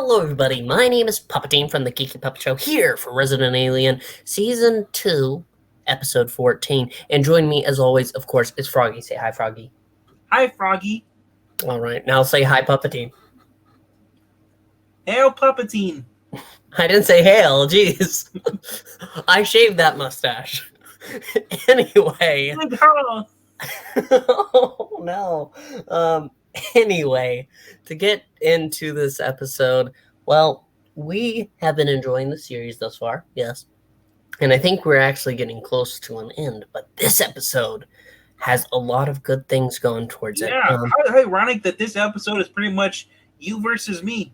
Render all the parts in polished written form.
Hello everybody, my name is Puppetine from the Geeky Puppet Show here for Resident Alien Season 2, Episode 14. And join me as always, of course, is Froggy. Say hi, Froggy. Hi, Froggy. Alright, now say hi, Puppetine. Hail, Puppetine. I didn't say hail, jeez. I shaved that mustache. Anyway. Oh no. Anyway, to get into this episode, well, we have been enjoying the series thus far, yes. And I think we're actually getting close to an end, but this episode has a lot of good things going towards it. Yeah, how ironic that this episode is pretty much you versus me.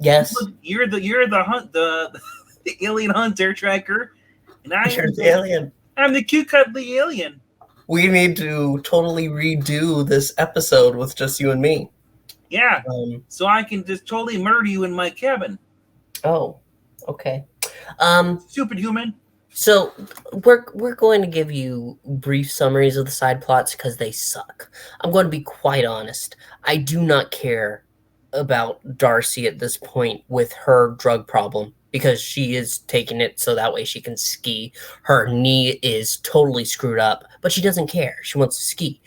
Yes. You're the hunt the alien hunter tracker, and You're the alien. I'm the cute cuddly alien. We need to totally redo this episode with just you and me. Yeah, so I can just totally murder you in my cabin. Oh, okay. Stupid human. So we're going to give you brief summaries of the side plots because they suck. I'm going to be quite honest. I do not care about Darcy at this point with her drug problem because she is taking it so that way she can ski. Her knee is totally screwed up, but she doesn't care. She wants to ski.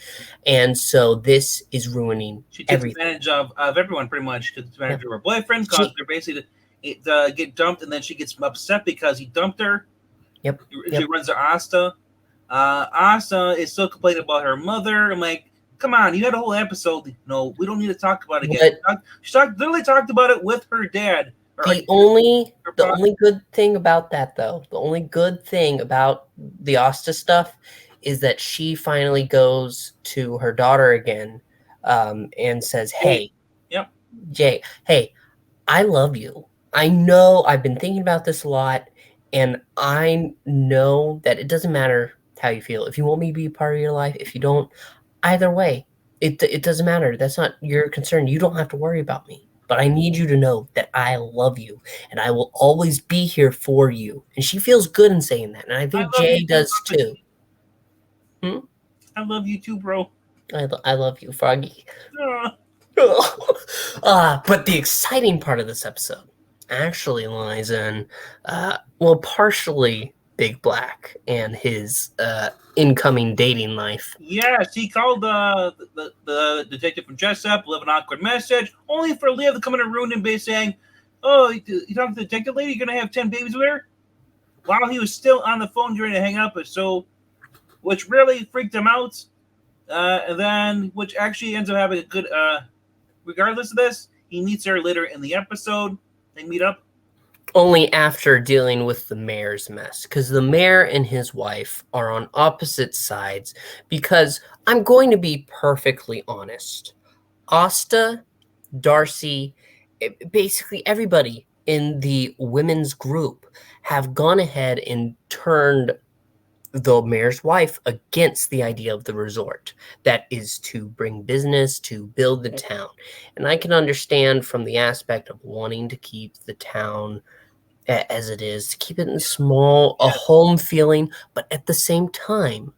And so this is ruining She takes everything. advantage of everyone pretty much. She takes advantage of her boyfriend because they're basically get dumped, and then she gets upset because he dumped her. Yep. She runs to Asta. Asta is still complaining about her mother. I'm like, come on, you had a whole episode. No, we don't need to talk about it again. She literally talked about it with her dad. The only good thing about that, though, the only good thing about the Asta stuff is that she finally goes to her daughter again and says, hey, Jay, hey, I love you. I know I've been thinking about this a lot, and I know that it doesn't matter how you feel. If you want me to be a part of your life, if you don't, either way, it doesn't matter. That's not your concern. You don't have to worry about me. But I need you to know that I love you, and I will always be here for you. And she feels good in saying that, and I think Jay does too. I love you too, bro. I love you, Froggy. But the exciting part of this episode actually lies in, partially Big Black and his incoming dating life. Yes, he called the detective from S2-Ep, leave an awkward message, only for Leah to come in and ruin him by saying, oh, you talking to the detective lady? You're going to have 10 babies with her? While he was still on the phone during the hang up, which really freaked him out. And then, which actually ends up having a good, regardless of this, he meets her later in the episode. They meet up. Only after dealing with the mayor's mess, because the mayor and his wife are on opposite sides. Because I'm going to be perfectly honest, Asta, Darcy, basically everybody in the women's group have gone ahead and turned the mayor's wife against the idea of the resort that is to bring business, to build the town. And I can understand from the aspect of wanting to keep the town as it is, to keep it in small, a home feeling, but at the same time,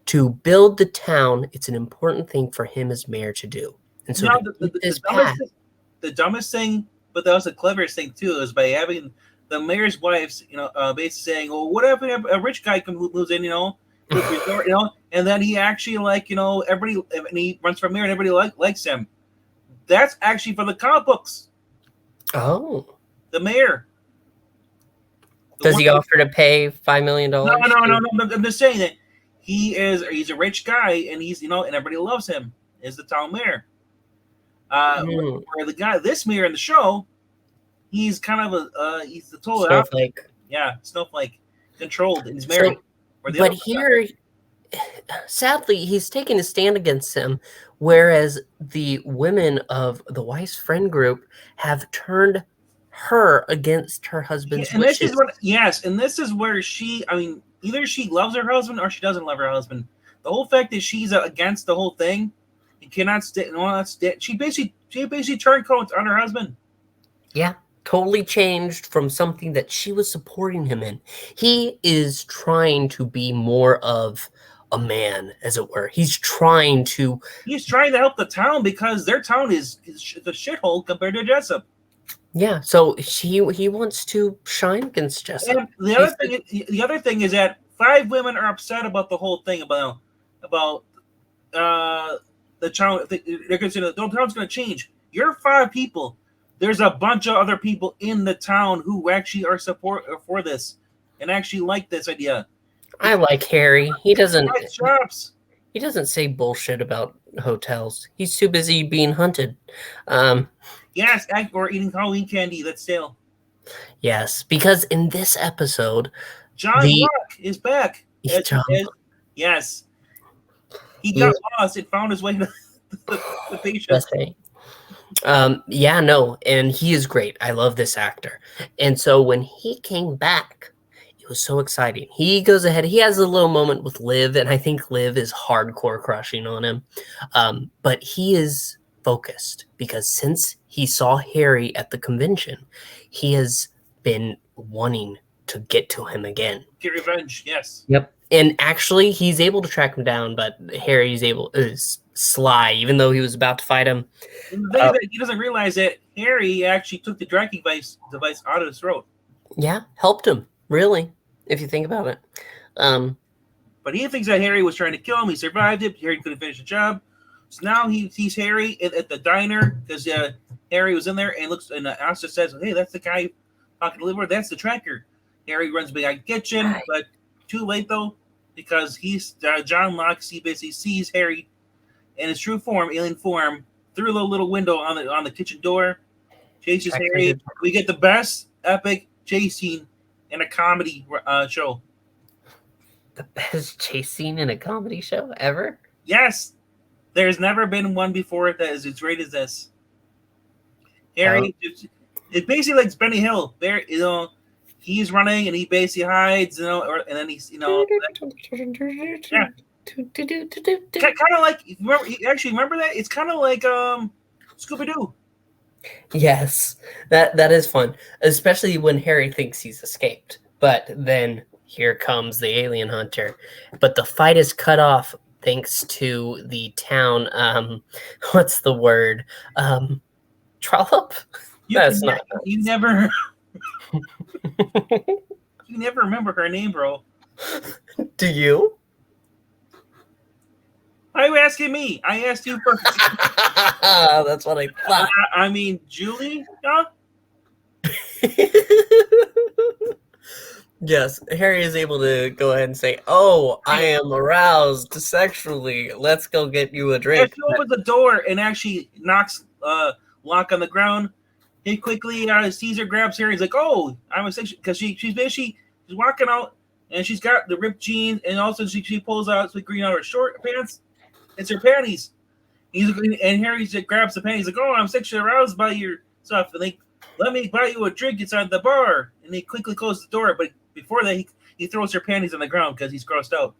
to build the town, it's an important thing for him as mayor to do. And so the dumbest thing, but that was the cleverest thing too, is by having the mayor's wife's, basically saying, "Well, what if a rich guy moves in, resort, and then he actually everybody, and he runs for mayor and everybody likes him." That's actually for the comic books. Oh, the mayor. Does he offer to pay $5 million? No. I'm just saying that he's a rich guy, and he's and everybody loves him. Is the town mayor? Where the guy, this mayor in the show, he's kind of he's the total snowflake. Snowflake, controlled, and he's married. But here, sadly, he's taking a stand against him, whereas the women of the wife's friend group have turned her against her husband's wishes. And this is where she, either she loves her husband or she doesn't love her husband. The whole fact that she's against the whole thing and cannot she basically turned coats on her husband. Yeah, totally changed from something that she was supporting him in. He is trying to be more of a man, as it were. He's trying to help the town because their town is the shithole compared to Jessup. Yeah, so he wants to shine against Jessup. And the other thing is that 5 women are upset about the whole thing about the town. They're going to say the town's going to change. You're 5 people. There's a bunch of other people in the town who actually are support for this and actually like this idea. I like Harry. He doesn't shops. He doesn't say bullshit about hotels. He's too busy being hunted. Yes, or eating Halloween candy that's stale. Yes, because in this episode, John Locke is back. Yes. He got lost and found his way to the patient. Yeah, no, and he is great. I love this actor. And so when he came back, it was so exciting. He goes ahead. He has a little moment with Liv, and I think Liv is hardcore crushing on him. But he is focused because since he saw Harry at the convention, he has been wanting to get to him again. Get revenge, yes. Yep. And actually, he's able to track him down, but Harry's is sly, even though he was about to fight him. And the thing that he doesn't realize that Harry actually took the tracking device out of his throat. Yeah, helped him, really, if you think about it. But he thinks that Harry was trying to kill him. He survived it. Harry couldn't finish the job. So now he sees Harry at the diner because Harry was in there and looks, and Asta says, "Hey, that's the guy talking to Liver. That's the tracker." Harry runs behind the kitchen, but too late though, because he's John Locke. He basically sees Harry in his true form, alien form, through the little window on the kitchen door. Chases Harry. We get the best epic chase scene in a comedy show. The best chase scene in a comedy show ever? Yes. There's never been one before that is as great as this. Harry, it's basically like Benny Hill. There, he's running and he basically hides, and then he's, yeah. Kind of like, remember that? It's kind of like Scooby-Doo. Yes, that is fun, especially when Harry thinks he's escaped. But then here comes the alien hunter. But the fight is cut off thanks to the town, what's the word? Trollop? You never you never remember her name, bro. Do you? Why are you asking me? I asked you first. That's what I thought. I mean, Julie? Huh? Yes, Harry is able to go ahead and say, "Oh, I am aroused sexually. Let's go get you a drink." She opens the door and actually knocks Locke on the ground. He quickly sees her, grabs her. He's like, "Oh, I'm a sexual," because she's walking out and she's got the ripped jeans, and also she pulls out some green out her short pants. It's her panties. And Harry grabs the panties. Like, "Oh, I'm sexually aroused by your stuff." And they let me buy you a drink inside the bar. And they quickly close the door, but before that, he throws her panties on the ground because he's grossed out.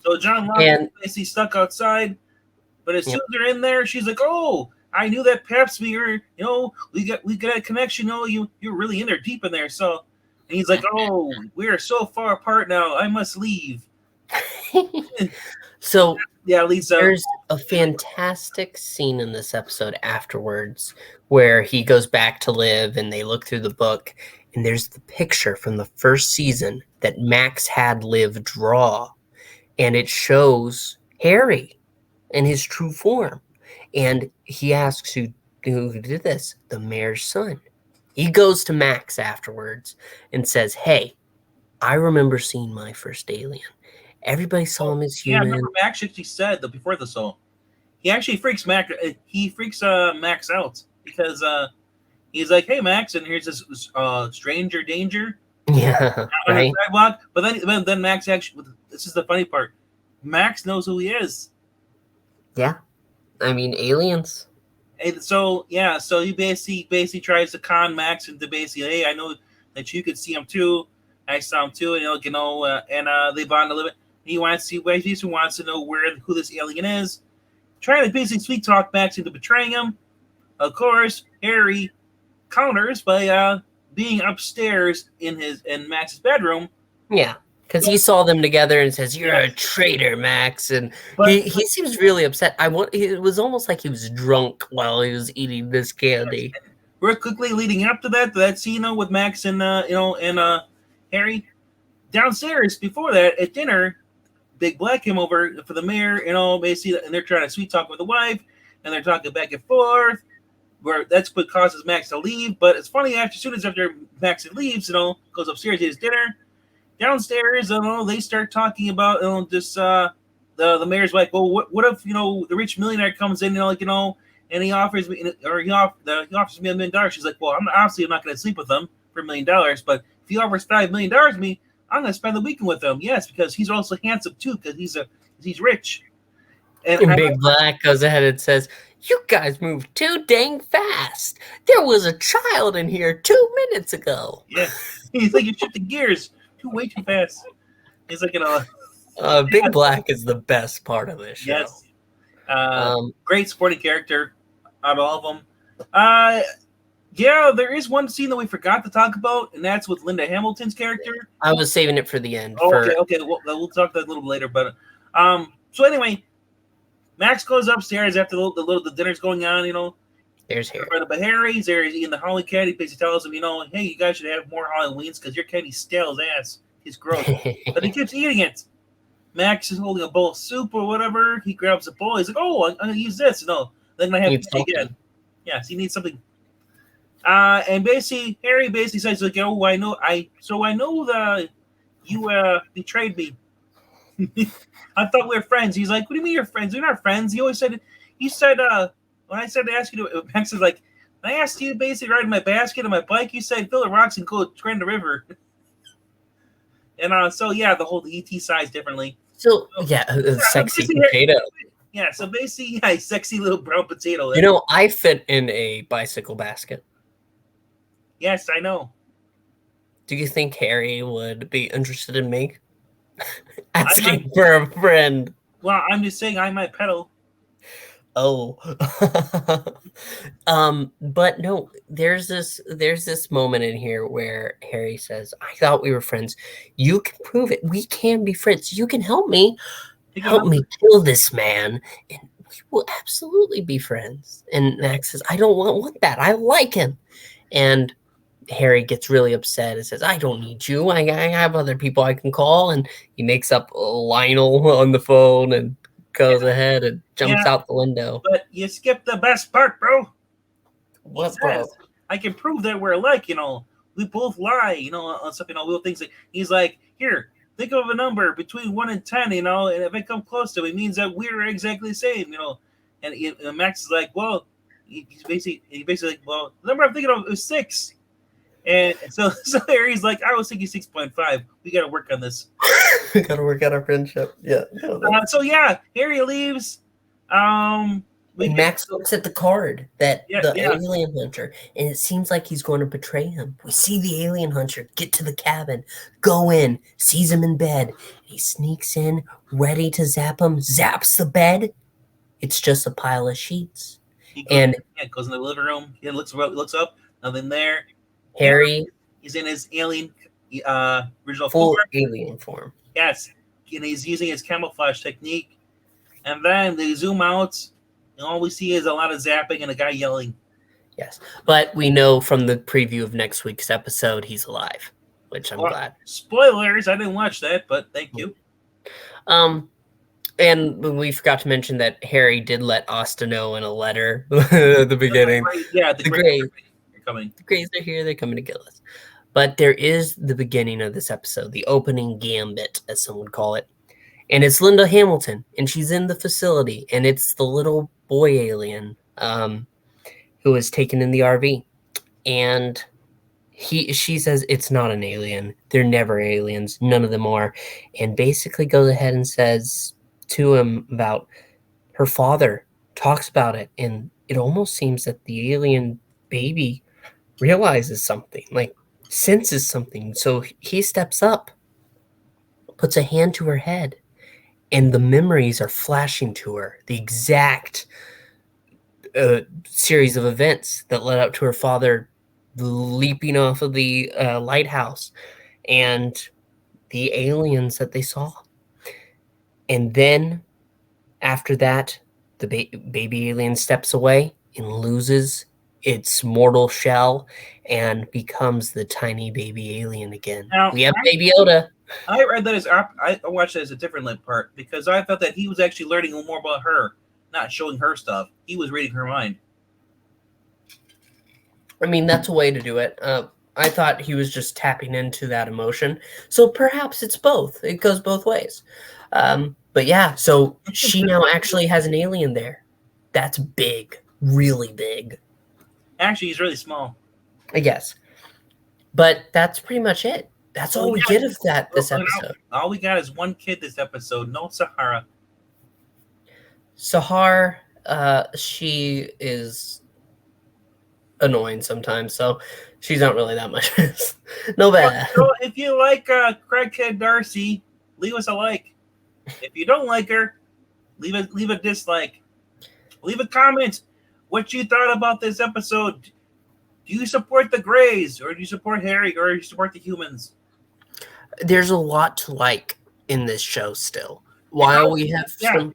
So John Locke is basically stuck outside, but as soon as they're in there, she's like, "Oh, I knew that perhaps we were, we got a connection. You're really in there, deep in there." So, and he's like, "Oh, we are so far apart now. I must leave." So yeah, Lisa. There's a fantastic scene in this episode afterwards where he goes back to Liv and they look through the book, and there's the picture from the first season that Max had Liv draw, and it shows Harry in his true form. And he asks who did this, the mayor's son. He goes to Max afterwards and says, "Hey, I remember seeing my first alien. Everybody saw him as human." Yeah, I remember Max actually said that before this all. He actually freaks Max. He freaks Max out because he's like, "Hey, Max," and here's this stranger danger. Yeah, right. Sidewalk. But then Max actually. This is the funny part. Max knows who he is. Yeah, I mean aliens. And so he basically tries to con Max into basically, "Hey, I know that you could see him too. I saw him too, and and they bond a little bit. He wants to know who this alien is, trying to basically sweet talk Max into betraying him. Of course, Harry counters by being upstairs in Max's bedroom. Yeah, Because he saw them together and says, "You're a Yes. traitor, Max." And But he seems really upset. It was almost like he was drunk while he was eating this candy. real quickly leading up to that scene with Max and Harry downstairs before that at dinner, Big Black came over for the mayor, basically, and they're trying to sweet talk with the wife, and they're talking back and forth. Where that's what causes Max to leave. But it's funny, as soon as after Max leaves, goes upstairs to his dinner. Downstairs, they start talking about just the mayor's like, well, what if the rich millionaire comes in, and he offers me, or he offers me $1 million. She's like, well, I'm not going to sleep with him for $1 million, but if he offers $5 million to me, I'm going to spend the weekend with him. Yes, because he's also handsome too, because he's rich. And Big Black goes ahead and says, "You guys move too dang fast. There was a child in here 2 minutes ago." Yeah, he's like, you shifting gears way too fast. He's like, Big Black is the best part of this show. Yes. Great supporting character out of all of them. Yeah, there is one scene that we forgot to talk about, and that's with Linda Hamilton's character. I was saving it for the end. Okay. We'll talk that a little later. But so anyway, Max goes upstairs after the dinner's going on. There's Harry. But Harry's there. He's eating the Halloween candy. Basically tells him, hey, you guys should have more Halloweens because your candy's stale as ass. He's gross. But he keeps eating it. Max is holding a bowl of soup or whatever. He grabs a bowl. He's like, "Oh, I'm gonna use this." No, then I have to take it again. Yes, he needs something. And basically, Harry says, like, "Oh, I know that you betrayed me. I thought we were friends." He's like, "What do you mean you're friends? We're not friends." He said, when I said to ask you to, Max is like, "I asked you basically ride my basket on my bike. You said fill the rocks and go train the river." And so yeah, the whole ET size differently. So yeah, sexy potato. Yeah, so basically, sexy little brown potato. I fit in a bicycle basket. Yes, I know. Do you think Harry would be interested in me? Asking for a friend. Well, I'm just saying I might pedal. Oh. But no, there's this moment in here where Harry says, "I thought we were friends. You can prove it. We can be friends. You can help me. Help me kill this man, and we will absolutely be friends." And Max says, "I don't want that. I like him." And Harry gets really upset and says, "I don't need you. I have other people I can call." And he makes up Lionel on the phone and goes ahead and jumps out the window. But you skipped the best part, bro. What, bro? I can prove that we're alike, we both lie, on something, little things. He's like, here, think of a number between 1 and 10, and if I come close to it, it means that we're exactly the same, And Max is like, well, he's basically like, well, the number I'm thinking of is 6. And so Harry's like, I was thinking 6.5. We got to work on this. We got to work out our friendship. Yeah. So yeah, Harry leaves. Max looks at the card that alien hunter, and it seems like he's going to betray him. We see the alien hunter get to the cabin, go in, sees him in bed. He sneaks in, ready to zap him, zaps the bed. It's just a pile of sheets. Goes in the living room. He looks up, nothing there. Harry is in his alien original full alien form. Yes, and he's using his camouflage technique. And then they zoom out, and all we see is a lot of zapping and a guy yelling. Yes, but we know from the preview of next week's episode he's alive, which I'm glad. Spoilers, I didn't watch that, but thank you. And we forgot to mention that Harry did let Asta know in a letter at the beginning. The Greys are coming. The Greys are here. They're coming to kill us. But there is the beginning of this episode, the opening gambit, as some would call it. And it's Linda Hamilton, and she's in the facility, and it's the little boy alien who was taken in the RV. And she says it's not an alien. They're never aliens. None of them are. And basically goes ahead and says to him about her father, talks about it, and it almost seems that the alien baby realizes something, like senses something. So he steps up, puts a hand to her head, and the memories are flashing to her. The exact series of events that led up to her father leaping off of the lighthouse. And the aliens that they saw. And then, after that, the baby alien steps away and loses its mortal shell and becomes the tiny baby alien again. Now, We have Baby Yoda. I read that as I watched it as a different part because I thought that he was actually learning more about her, not showing her stuff. He was reading her mind. I mean, that's a way to do it. I thought he was just tapping into that emotion. So perhaps it's both. It goes both ways. But yeah, so she now actually has an alien there. That's big, really big. Actually, he's really small. I guess. But that's pretty much it. That's all we get of this episode. All we got is one kid this episode. No Sahara. Sahar, she is annoying sometimes, so she's not really that much. No bad. So if you like Craighead Darcy, leave us a like. If you don't like her, leave a dislike. Leave a comment. What you thought about this episode? Do you support the Greys, or do you support Harry, or do you support the humans? There's a lot to like in this show still. While we have some...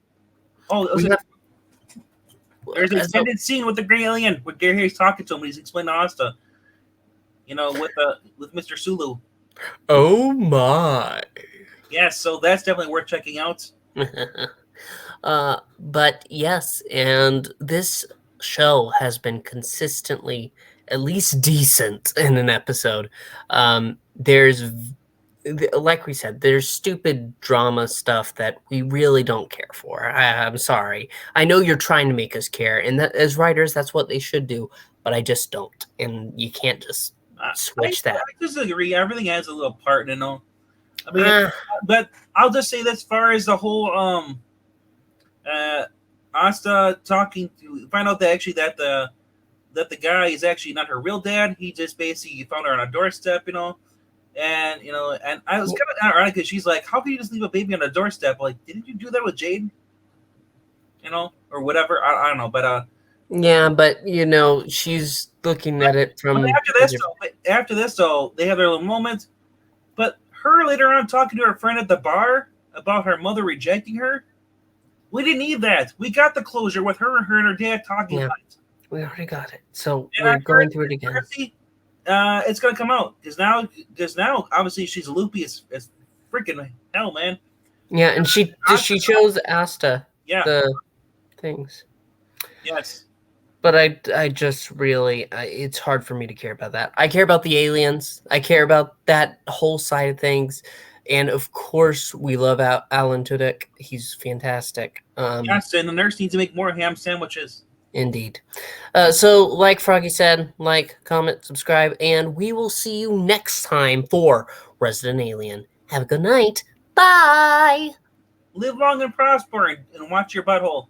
there's an extended scene with the Grey Alien where Gary Harry's talking to him and he's explaining to Asta. With Mr. Sulu. Oh my. Yes, so that's definitely worth checking out. But yes, and this show has been consistently at least decent in an episode. There's, like we said, there's stupid drama stuff that we really don't care for. I'm sorry. I know you're trying to make us care, and that, as writers, that's what they should do, but I just don't. And you can't just switch that. I disagree. Everything has a little part, I mean, but I'll just say this: as far as the whole Asta talking to find out that actually that the guy is actually not her real dad. He just basically found her on a doorstep, and I was kind of ironic because she's like, "How can you just leave a baby on a doorstep? Like, didn't you do that with Jade? Or whatever? I don't know, but yeah, but she's looking at it from after this, though, they have their little moment. But her later on talking to her friend at the bar about her mother rejecting her. We didn't need that. We got the closure with her and her dad talking about it. We already got it. So we're going through it again. It's going to come out. Because now, obviously, she's loopy as freaking hell, man. Yeah, and she chose Asta. Yeah. The things. Yes. But I just really, it's hard for me to care about that. I care about the aliens. I care about that whole side of things. And of course, we love Alan Tudyk. He's fantastic. Yes, and the nurse needs to make more ham sandwiches. Indeed. So, like Froggy said, like, comment, subscribe, and we will see you next time for Resident Alien. Have a good night. Bye! Live long and prosper, and watch your butthole.